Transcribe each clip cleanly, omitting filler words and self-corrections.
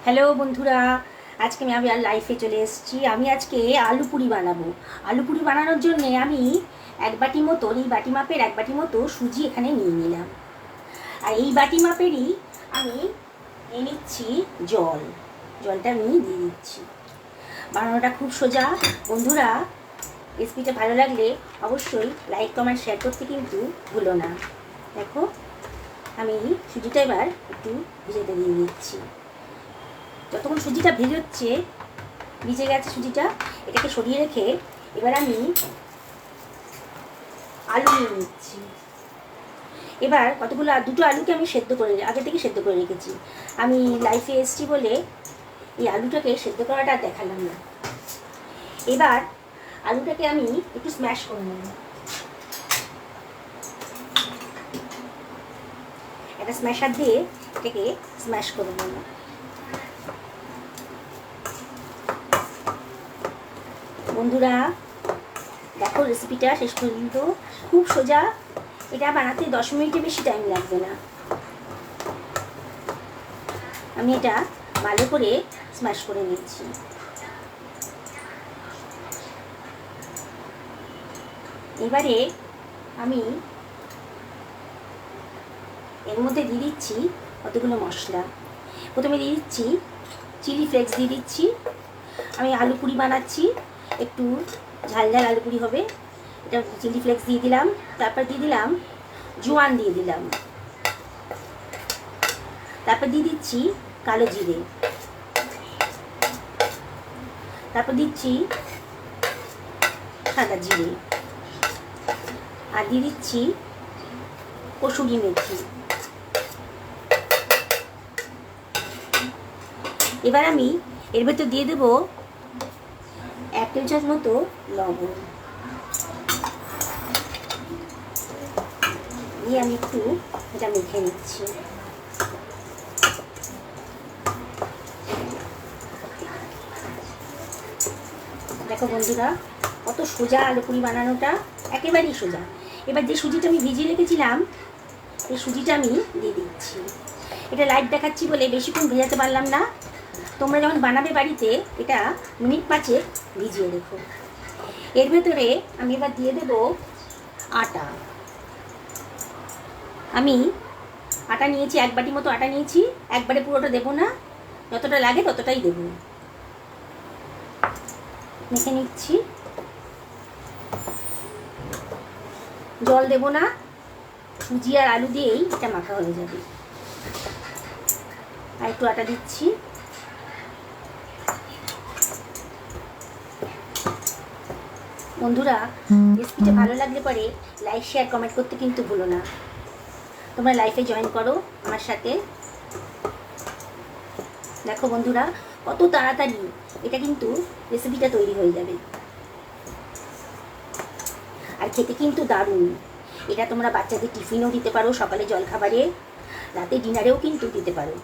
Hello বন্ধুরা, আজকে আমি আর লাইফে চলে এসেছি। আমি আজকে আলু পুরি বানাবো। আলু পুরি বানানোর জন্য আমি এক বাটি মতো, এই বাটি মাপের এক বাটি মতো সুজি এখানে নিয়ে নিলাম। আর এই বাটি মাপেরই আমি নিয়ে নিচ্ছি জলটা আমি দিয়ে দিচ্ছি। বানানোটা খুব সোজা বন্ধুরা। রেসিপিটা ভালো লাগলে অবশ্যই লাইক কমেন্ট শেয়ার করতে কিন্তু ভুলো না। দেখো আমি সুজিটা এবার একটু ভিজাতে দিয়ে দিচ্ছি। যতক্ষণ সুজিটা ভিজে গেছে সুজিটা, এটাকে সরিয়ে রেখে এবার আমি আলু নিয়ে নিচ্ছি। এবার দুটো আলুকে আমি আগে থেকে সেদ্ধ করে রেখেছি। আমি লাইফে এসেছি বলে এই আলুটাকে সেদ্ধ করাটা দেখালাম না। এবার আলুটাকে আমি একটু স্ম্যাশ করে নেব। একটা স্ম্যাশার দিয়ে এটাকে স্ম্যাশ করে নেব। বন্ধুরা দেখো রেসিপিটা শেষ পর্যন্ত, খুব সোজা। এটা বানাতে 10 মিনিটের বেশি টাইম লাগবে না। আমি এটা ভালো করে স্ম্যাশ করে নিচ্ছি। এবারে আমি এর মধ্যে দিয়ে দিচ্ছি কতগুলো মশলা। প্রথমে দিয়ে দিচ্ছি চিলি ফ্লেক্স দিয়ে দিচ্ছি। আমি আলু পুরি বানাচ্ছি, একটু ঝাল ঝাল আলু পুরি হবে। এটা চিলি ফ্লেক্স দিয়ে দিলাম। তারপর দিয়ে দিলাম জোয়ান দিয়ে দিলাম। তারপর দিয়ে দিচ্ছি কালো জিরে। তারপর দিচ্ছি সাদা জিরে। আর দিয়ে দিচ্ছি কসুরি মেথি। এবার আমি এর ভেতর দিয়ে দেবো 1 টেবিল চামচ মতো লবণ। দিয়ে আমি একটু এটা মেখে নিচ্ছি। দেখো বন্ধুরা কত সোজা আলু পুরি বানানোটা, একেবারেই সোজা। এবার যে সুজিটা আমি ভিজিয়ে রেখেছিলাম এই সুজিটা আমি দিয়ে দিচ্ছি। এটা লাইট দেখাচ্ছি বলে বেশিক্ষণ ভেজাতে পারলাম না। তোমরা যখন বানাবে বাড়িতে এটা মিনিট 5 ভিজিয়ে রেখো। এর ভেতরে আমি এবার দিয়ে দেব আটা। আমি আটা নিয়েছি, এক বাটি মতো আটা নিয়েছি। একবারে পুরোটা দেবো না, যতটা লাগে ততটাই দেবো। মেখে নিচ্ছি। জল দেব না, সুজি আর আলু দিয়েই এটা মাখা হয়ে যাবে। আর একটু আটা দিচ্ছি। বন্ধুরা রেসিপিটা ভালো লাগলে পরে লাইক শেয়ার কমেন্ট করতে কিন্তু ভুলো না। তোমরা লাইফে জয়েন করো আমার সাথে। দেখো বন্ধুরা কত তাড়াতাড়ি এটা কিন্তু রেসিপিটা তৈরি হয়ে যাবে। আর খেতে কিন্তু দারুণ। এটা তোমরা বাচ্চাদের টিফিনও দিতে পারো, সকালে জলখাবারে, রাতে ডিনারেও কিন্তু দিতে পারো।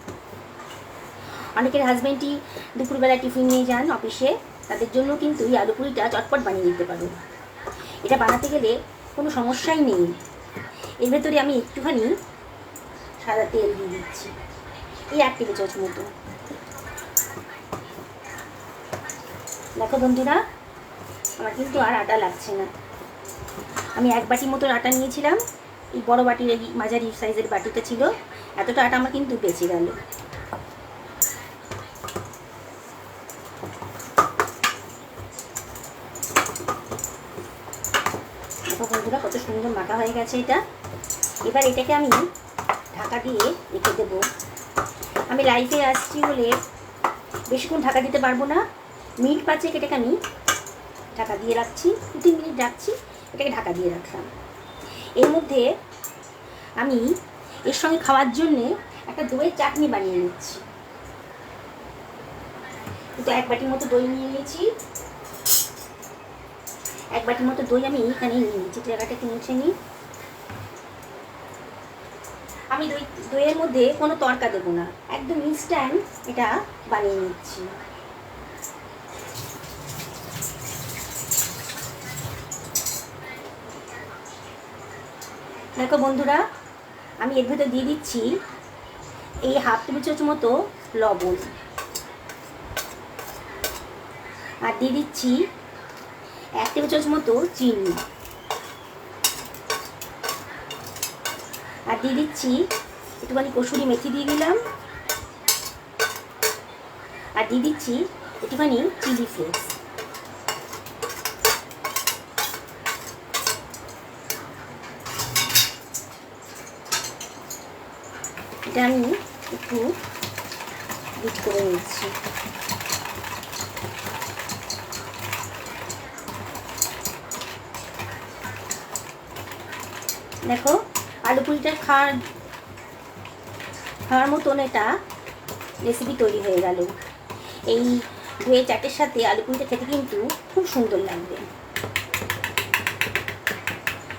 অনেকের হাজব্যান্ডই দুপুরবেলা টিফিন নিয়ে যান অফিসে, তাদের জন্য কিন্তু এই আলু পুরিটা চটপট বানিয়ে দিতে পারো। এটা বানাতে গেলে কোনো সমস্যাই নেই। এর ভেতরে আমি একটুখানি সাদা তেল দিয়ে দিচ্ছি, এই 1 টেবিল চামচ মতো। দেখো বন্ধুরা আমার কিন্তু আর আটা লাগছে না। আমি 1 বাটি মতো আটা নিয়েছিলাম। এই বড় বাটির, এই মাঝারি সাইজের বাটিটা ছিল, এতটা আটা আমার কিন্তু বেঁচে গেল। দেখো বন্ধুরা কত সুন্দর মাখা হয়ে গেছে এটা। এবার এটাকে আমি ঢাকা দিয়ে রেখে দেবো। আমি লাইফে আসছি বলে বেশিক্ষণ ঢাকা দিতে পারবো না। মিনিট 5 এটাকে আমি ঢাকা দিয়ে রাখছি। 2-3 মিনিট রাখছি, এটাকে ঢাকা দিয়ে রাখলাম। এর মধ্যে আমি এর সঙ্গে খাওয়ার জন্যে একটা দইয়ের চাটনি বানিয়ে নিচ্ছি। কিন্তু 1 বাটির মতো দই নিয়ে নিয়েছি। 1 বাটির মতো দই আমি এখানে নিয়ে নিচ্ছি। জায়গাটাকে মুছে নিই। আমি দইয়ের মধ্যে কোনো তরকা দেবো না, একদম ইনস্ট্যান্ট এটা বানিয়ে নিচ্ছি। দেখো বন্ধুরা আমি এর ভেতরে দিয়ে দিচ্ছি এই 1/2 টেবিল চামচ মতো লবণ। আর দিয়ে দিচ্ছি 1 টেবিল চামচ মতো চিনি, আর দিয়ে দিচ্ছি একটুখানি কসুরি মেথি দিয়ে দিলাম, আর দিয়ে দিচ্ছি একটুখানি চিলি ফ্লেক্স। এটা আমি একটু বিট করে নিচ্ছি। দেখো আলু পুরিটা খাওয়ার মতন এটা রেসিপি তৈরি হয়ে গেল। এই দই চাটের সাথে আলু পুরিটা খেতে কিন্তু খুব সুন্দর লাগবে।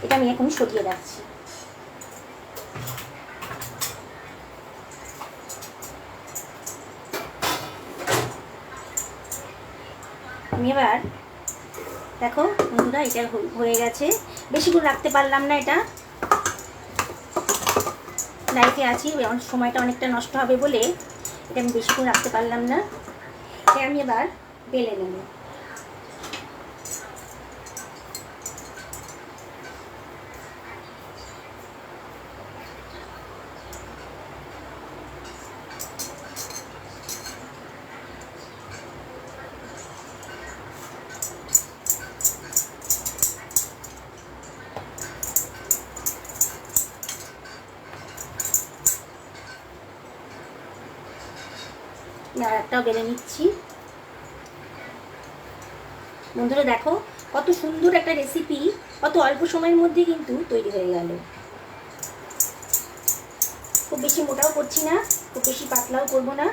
এটা আমি এখন সরিয়ে রাখছি। আমি এবার দেখো বন্ধুরা এটা হয়ে গেছে। বেশিক্ষণ রাখতে পারলাম না, এটা লাইফে আছি, সময়টা অনেকটা নষ্ট হবে বলে এটা আমি বেশিক্ষণ রাখতে পারলাম না। এটা আমি এবার বেলে নেব। আর একটাও বেলে নিচ্ছি। বন্ধুরা দেখো কত সুন্দর একটা রেসিপি কত অল্প সময়ের মধ্যে কিন্তু তৈরি হয়ে গেল। খুব বেশি মোটাও করছি না, খুব বেশি পাতলাও করব না।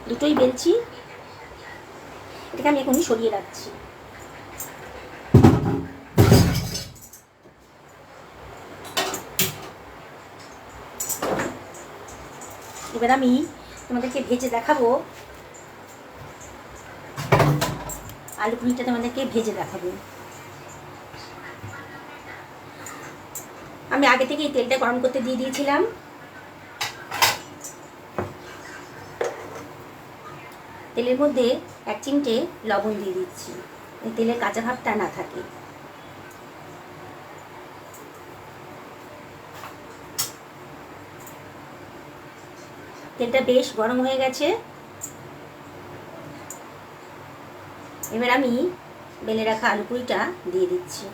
দুটোই বেলছি। এটাকে আমি এখনই সরিয়ে রাখছি। এবার আমি তোমাদেরকে ভেজে দেখাবো, আলু পুরিটা তোমাদেরকে ভেজে দেখাবো। আমি আগে থেকে এই তেলটা গরম করতে দিয়ে দিয়েছিলাম। তেলের মধ্যে 1 চিমটে লবণ দিয়ে দিচ্ছি, তেলের কাঁচা ভাবটা না থাকে। তেলটা বেশ গরম হয়ে গেছে। এবার আমি বেলে রাখা আলু পুরিটা দিয়ে দিচ্ছি।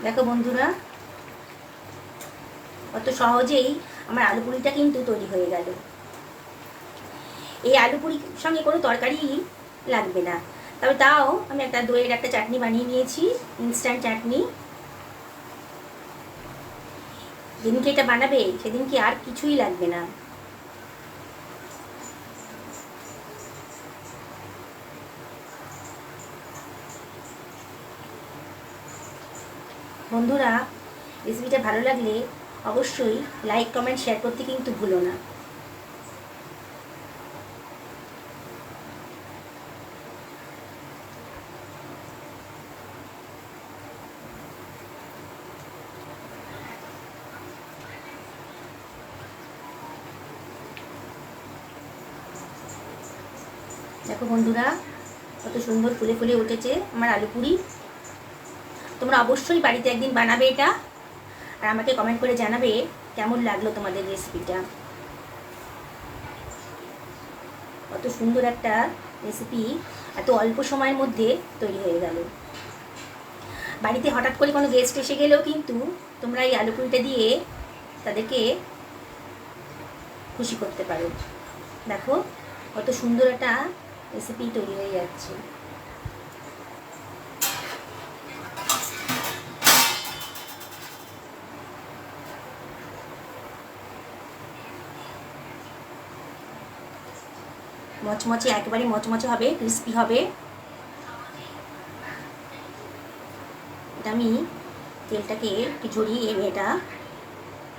দেখো বন্ধুরা কত সহজেই আমার আলু পুরিটা কিন্তু তৈরি হয়ে গেল। এই আলু পুরির সঙ্গে কোনো তরকারি লাগবে না, তবে তাও আমি একটা দইয়ের একটা চাটনি বানিয়ে নিয়েছি, ইনস্ট্যান্ট চাটনি। যেদিনকে এটা বানাবে সেদিনকে আর কিছুই লাগবে না। বন্ধুরা রেসিপিটা ভালো লাগলে অবশ্যই লাইক কমেন্ট শেয়ার করতে কিন্তু ভুলো না। দেখো বন্ধুরা কত সুন্দর ফুলে ফুলে উঠেছে আমার আলু পুরি। তোমরা অবশ্যই বাড়িতে একদিন বানাবে এটা, আর আমাকে কমেন্ট করে জানাবে কেমন লাগলো তোমাদের রেসিপিটা। কত সুন্দর একটা রেসিপি এত অল্প সময়ের মধ্যে তৈরি হয়ে গেল। বাড়িতে হঠাৎ করে কোনো গেস্ট এসে গেলেও কিন্তু তোমরা এই আলু পুরিটা দিয়ে তাদেরকে খুশি করতে পারো। দেখো কত সুন্দর একটা রেসিপি তৈরি হয়ে যাচ্ছে। মচমচে একেবারে মচমচে হবে, ক্রিস্পি হবে। এটা আমি তেলটাকে একটু ঝরিয়ে এটা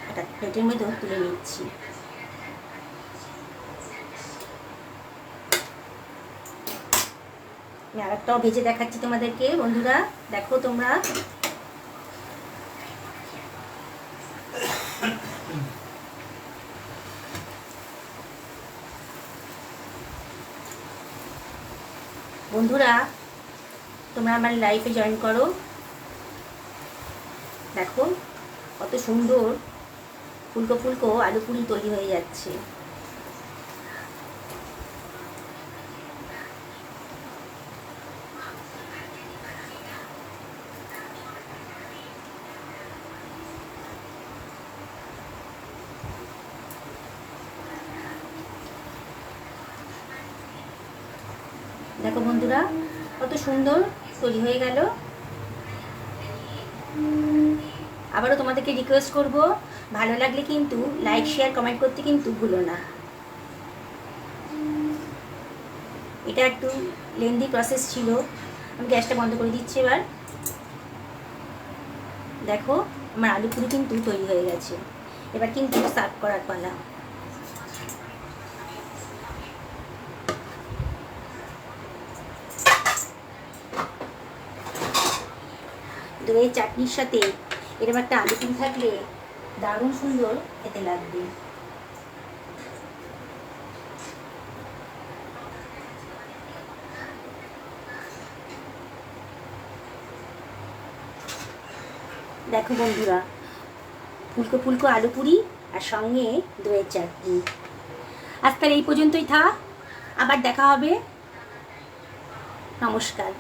একটা প্লেটের মধ্যে তুলে নিচ্ছি। আমি আরেকটাও ভেজে দেখাচ্ছি তোমাদেরকে বন্ধুরা, দেখো তোমরা। বন্ধুরা তোমরা আমার লাইফে জয়েন করো। দেখো কত সুন্দর ফুলকো ফুলকো আলু পুরি তৈরি হয়ে যাচ্ছে। দেখো বন্ধুরা কত সুন্দর তৈরি হয়ে গেল। আবারও তোমাদেরকে রিকোয়েস্ট করব, ভালো লাগলে কিন্তু লাইক শেয়ার কমেন্ট করতে কিন্তু ভুলো না। এটা একটু লেন্দি প্রসেস ছিল। আমি গ্যাসটা বন্ধ করে দিচ্ছি এবার। দেখো আমার আলু পুরি কিন্তু তৈরি হয়ে গেছে। এবার কিন্তু সার্ভ করার পালা। দইয়ের চাটনির সাথে এরকম একটা আলু পুরি থাকলে দারুণ সুন্দর খেতে লাগবে। দেখো বন্ধুরা ফুলকো ফুলকো আলু পুরি আর সঙ্গে দইয়ের চাটনি। আজকাল এই পর্যন্তই থাক, আবার দেখা হবে। নমস্কার।